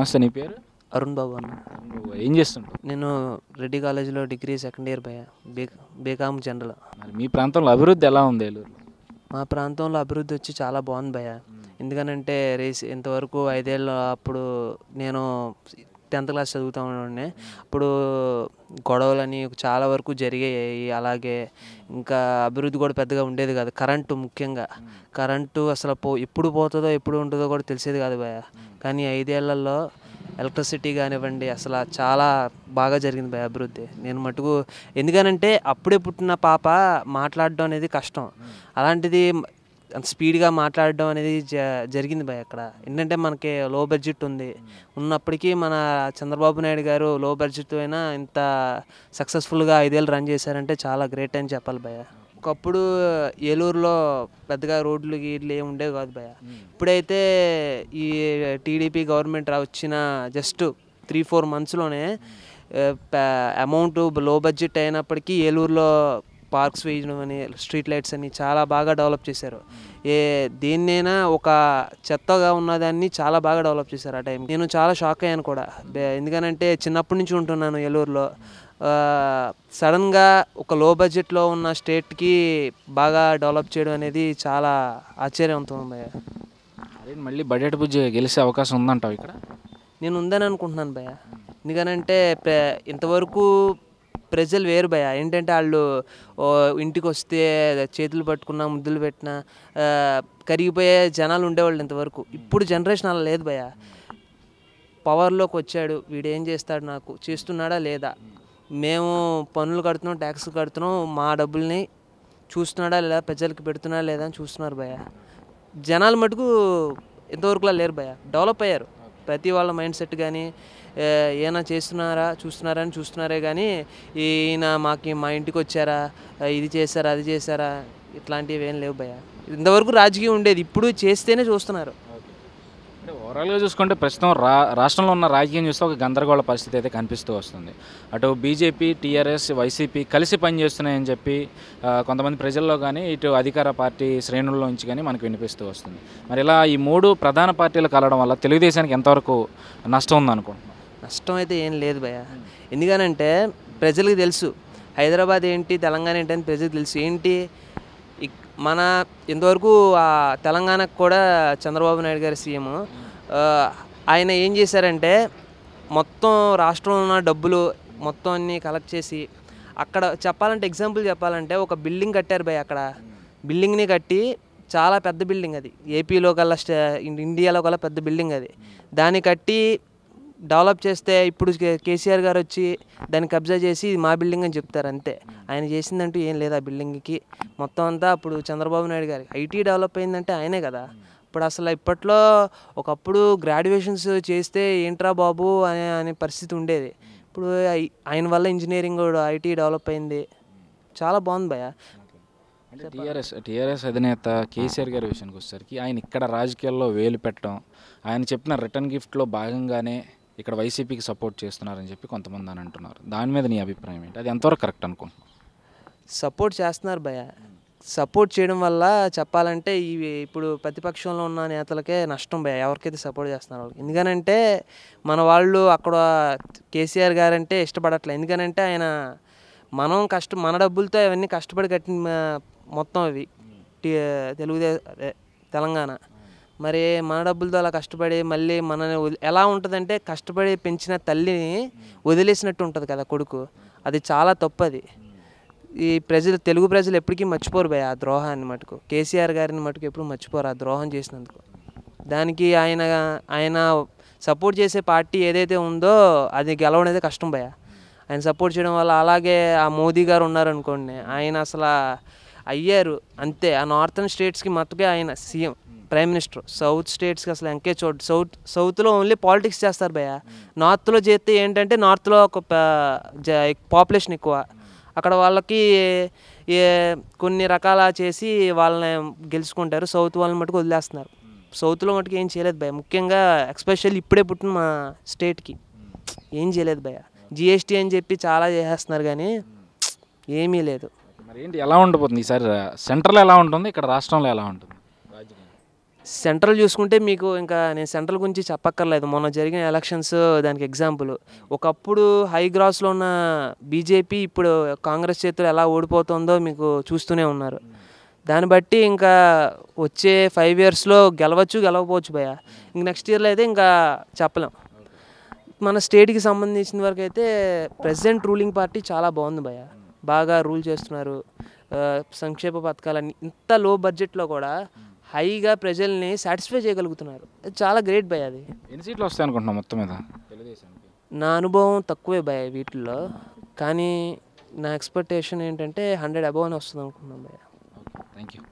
నమస్తే, నీ పేరు? అరుణ్ బాబు అన్న. నువ్వు ఏం చేస్తుంటావు? నేను రెడ్డి కాలేజీలో డిగ్రీ సెకండ్ ఇయర్ భయ్య, బీకామ్ జనరల్. మరి మీ ప్రాంతంలో అభివృద్ధి ఎలా ఉంది ఏలూరు? మా ప్రాంతంలో అభివృద్ధి వచ్చి చాలా బాగుంది భయ్య. ఎందుకనంటే ఇంతవరకు 5 ఏళ్ళ అప్పుడు నేను 10th క్లాస్ చదువుతూ ఉండే అప్పుడు గొడవలని చాలా వరకు జరిగాయి. అలాగే ఇంకా అభివృద్ధి కూడా పెద్దగా ఉండేది కాదు. కరెంటు ముఖ్యంగా కరెంటు అసలు ఎప్పుడు పోతుందో ఎప్పుడు ఉంటుందో కూడా తెలిసేది కాదు భయ్య. కానీ 5 ఏళ్లలో ఎలక్ట్రిసిటీ కానివ్వండి అసలు చాలా బాగా జరిగింది భయ్య అభివృద్ధి. నేను మటుకు ఎందుకనంటే అప్పుడే పుట్టిన పాప మాట్లాడడం అనేది కష్టం. అలాంటిది అంత స్పీడ్గా మాట్లాడడం అనేది జరిగింది భయ్య అక్కడ. ఏంటంటే మనకి లో బడ్జెట్ ఉన్నప్పటికీ మన చంద్రబాబు నాయుడు గారు లో బడ్జెట్ అయినా ఇంత సక్సెస్ఫుల్గా 5 ఏళ్ళు రన్ చేశారంటే చాలా గ్రేట్ అని చెప్పాలి భయ్య. ఒకప్పుడు ఏలూరులో పెద్దగా రోడ్లు గీడ్లు ఏమి ఉండేవి కాదు భయ్య. ఇప్పుడైతే ఈ టీడీపీ గవర్నమెంట్ వచ్చిన జస్ట్ 3-4 monthsలోనే అమౌంట్ లో బడ్జెట్ అయినప్పటికీ ఏలూరులో పార్క్స్ వేయడం అని, స్ట్రీట్ లైట్స్ అని చాలా బాగా డెవలప్ చేశారు. దేన్నైనా ఒక చెత్తగా ఉన్నదాన్ని చాలా బాగా డెవలప్ చేశారు ఆ టైం. నేను చాలా షాక్ అయ్యాను కూడా. ఎందుకనంటే చిన్నప్పటి నుంచి ఉంటున్నాను ఏలూరులో. సడన్గా ఒక లో బడ్జెట్లో ఉన్న స్టేట్కి బాగా డెవలప్ చేయడం అనేది చాలా ఆశ్చర్యవంతం భయ్య. అదే మళ్ళీ బడ్జెట్ బుజ్జి గెలిచే అవకాశం ఉందంటావు ఇక్కడ? నేను ఉందని అనుకుంటున్నాను భయ్య. ఎందుకనంటే ఇంతవరకు ప్రజలు వేరు భయ్య. ఏంటంటే వాళ్ళు ఇంటికి వస్తే చేతులు పట్టుకున్నా ముద్దులు పెట్టినా కరిగిపోయే జనాలు ఉండేవాళ్ళు ఇంతవరకు. ఇప్పుడు జనరేషన్ అలా లేదు భయ్య. పవర్లోకి వచ్చాడు, వీడు ఏం చేస్తాడు, నాకు చేస్తున్నాడా లేదా, మేము పన్నులు కడుతున్నాం, ట్యాక్స్ కడుతున్నాం, మా డబ్బుల్ని చూస్తున్నాడా లేదా, ప్రజలకి పెడుతున్నాడా లేదా అని చూస్తున్నారు భయ్య. జనాలు మటుకు ఇంతవరకులా లేరు భయ్య. డెవలప్ అయ్యారు. ప్రతి వాళ్ళ మైండ్ సెట్ కానీ ఏమైనా చూస్తున్నారా అని చూస్తున్నారే కానీ ఈయన మా ఇంటికి వచ్చారా, ఇది చేశారా, అది చేశారా, ఇట్లాంటివి ఏం లేవు భయ్య. ఇంతవరకు రాజకీయం ఉండేది, ఇప్పుడు చేస్తేనే చూస్తున్నారు. అంటే ఓవరాల్గా చూసుకుంటే ప్రస్తుతం రాష్ట్రంలో ఉన్న రాజకీయం చూస్తే ఒక గందరగోళ పరిస్థితి అయితే కనిపిస్తూ వస్తుంది. అటు బీజేపీ, టీఆర్ఎస్, వైసీపీ కలిసి పనిచేస్తున్నాయని చెప్పి కొంతమంది ప్రజల్లో కానీ ఇటు అధికార పార్టీ శ్రేణుల్లో నుంచి కానీ మనకు వినిపిస్తూ వస్తుంది. మరి ఇలా ఈ 3 ప్రధాన పార్టీలు కలవడం వల్ల తెలుగుదేశానికి ఎంతవరకు నష్టం ఉందనుకుంటున్నాం? నష్టం అయితే ఏం లేదు భయ్య. ఎందుకనంటే ప్రజలకు తెలుసు హైదరాబాద్ ఏంటి, తెలంగాణ ఏంటి అని ప్రజలకు తెలుసు. ఏంటి మన ఇంతవరకు తెలంగాణకు కూడా చంద్రబాబు నాయుడు గారి సీఎం ఆయన ఏం చేశారంటే మొత్తం రాష్ట్రంలో ఉన్న డబ్బులు మొత్తం అన్నీ కలెక్ట్ చేసి అక్కడ ఎగ్జాంపుల్ చెప్పాలంటే ఒక బిల్డింగ్ కట్టారు భయ్య. అక్కడ బిల్డింగ్ని కట్టి చాలా పెద్ద బిల్డింగ్ అది, ఏపీలో కల్లా ఇండియాలో కల్లా పెద్ద బిల్డింగ్ అది. దాన్ని కట్టి డెవలప్ చేస్తే ఇప్పుడు కేసీఆర్ గారు వచ్చి దాన్ని కబ్జా చేసి ఇది మా బిల్డింగ్ అని చెప్తారు అంతే. ఆయన చేసిందంటూ ఏం లేదు ఆ బిల్డింగ్కి. మొత్తం అంతా అప్పుడు చంద్రబాబు నాయుడు గారి ఐటీ డెవలప్ అయిందంటే ఆయనే కదా. ఇప్పుడు అసలు ఇప్పట్లో ఒకప్పుడు గ్రాడ్యుయేషన్స్ చేస్తే ఏంట్రా బాబు అనే పరిస్థితి ఉండేది. ఇప్పుడు ఆయన వల్ల ఇంజనీరింగ్ ఐటీ డెవలప్ అయింది. చాలా బాగుంది భయ్య. అంటే టీఆర్ఎస్ అధినేత కేసీఆర్ గారి విషయానికి వచ్చేసరికి ఆయన ఇక్కడ రాజకీయాల్లో వేలు పెట్టడం, ఆయన చెప్పిన రిటర్న్ గిఫ్ట్లో భాగంగానే ఇక్కడ వైసీపీకి సపోర్ట్ చేస్తున్నారని చెప్పి కొంతమంది అని అంటున్నారు. దాని మీద నీ అభిప్రాయం ఏంటి? అది ఎంతవరకు కరెక్ట్ అనుకుంటున్నాను? సపోర్ట్ చేస్తున్నారు భయ్య. సపోర్ట్ చేయడం వల్ల చెప్పాలంటే ఇప్పుడు ప్రతిపక్షంలో ఉన్న నేతలకే నష్టం భయ్య, ఎవరికైతే సపోర్ట్ చేస్తున్నారు వాళ్ళకి. ఎందుకనంటే మన వాళ్ళు అక్కడ కేసీఆర్ గారంటే ఇష్టపడట్లేదు. ఎందుకనంటే ఆయన మన డబ్బులతో అవన్నీ కష్టపడి కట్టిన మొత్తం అవి తెలంగాణ. మరి మన డబ్బులతో అలా కష్టపడి మళ్ళీ మనని ఎలా ఉంటుందంటే కష్టపడి పెంచిన తల్లిని వదిలేసినట్టు ఉంటుంది కదా కొడుకు. అది చాలా తప్పు. అది ఈ తెలుగు ప్రజలు ఎప్పటికీ మర్చిపోరు భయ్య ఆ ద్రోహాన్ని మటుకు. కేసీఆర్ గారిని మటుకు ఎప్పుడు మర్చిపోరు ఆ ద్రోహం చేసినందుకు. దానికి ఆయన సపోర్ట్ చేసే పార్టీ ఏదైతే ఉందో అది గెలవడం అయితే కష్టం భయ్య. ఆయన సపోర్ట్ చేయడం వల్ల అలాగే ఆ మోదీ గారు ఉన్నారనుకోండి, ఆయన అసలు అయ్యారు అంతే. ఆ నార్థన్ స్టేట్స్కి మట్టుకే ఆయన సీఎం, ప్రైమ్ మినిస్టర్. సౌత్ స్టేట్స్కి అసలు ఎంకే సౌత్లో ఓన్లీ పాలిటిక్స్ చేస్తారు భయ్య. నార్త్లో చేస్తే ఏంటంటే నార్త్లో ఒక పాపులేషన్ ఎక్కువ, అక్కడ వాళ్ళకి కొన్ని రకాల చేసి వాళ్ళని గెలుచుకుంటారు. సౌత్ వాళ్ళని మటుకు వదిలేస్తున్నారు. సౌత్లో మటుకు ఏం చేయలేదు భయ్య. ముఖ్యంగా ఎస్పెషల్లీ ఇప్పుడే పుట్టిన మా స్టేట్కి ఏం చేయలేదు భయ్య. జిఎస్టీ అని చెప్పి చాలా చేసేస్తున్నారు కానీ ఏమీ లేదు. మరి ఏంటి ఎలా ఉండబోతుంది ఈసారి? సెంట్రల్ ఎలా ఉంటుంది, ఇక్కడ రాష్ట్రంలో ఎలా ఉంటుంది? సెంట్రల్ చూసుకుంటే మీకు ఇంకా నేను సెంట్రల్ గురించి చెప్పక్కర్లేదు. మొన్న జరిగిన ఎలక్షన్స్ దానికి ఎగ్జాంపుల్. ఒకప్పుడు హై గ్రాస్‌లో ఉన్న బీజేపీ ఇప్పుడు కాంగ్రెస్ చేతిలో ఎలా ఓడిపోతుందో మీకు చూస్తూనే ఉన్నారు. దాన్ని బట్టి ఇంకా వచ్చే 5 ఇయర్స్‌లో గెలవచ్చు, గెలవకపోవచ్చు భయ్యా. ఇంక నెక్స్ట్ ఇయర్‌లో అయితే ఇంకా చెప్పలేం. మన స్టేట్‌కి సంబంధించిన వరకైతే ప్రెజెంట్ రూలింగ్ పార్టీ చాలా బాగుంది భయ్యా. బాగా రూల్ చేస్తున్నారు. సంక్షేమ పథకాలన్నీ ఇంత లో బడ్జెట్‌లో కూడా హైగా ప్రజల్ని సాటిస్ఫై చేయగలుగుతున్నారు. అది చాలా గ్రేట్ భయ్యా అది. ఎన్ని సీట్లు వస్తాయి అనుకుంటున్నాం మొత్తం మీద తెలుగుదేశానికి? నా అనుభవం తక్కువే భయ్యా వీటిల్లో. కానీ నా ఎక్స్‌పెక్టేషన్ ఏంటంటే 100 అబోవ్ వస్తుంది అనుకుంటున్నాను భయ్యా. Okay, thank you.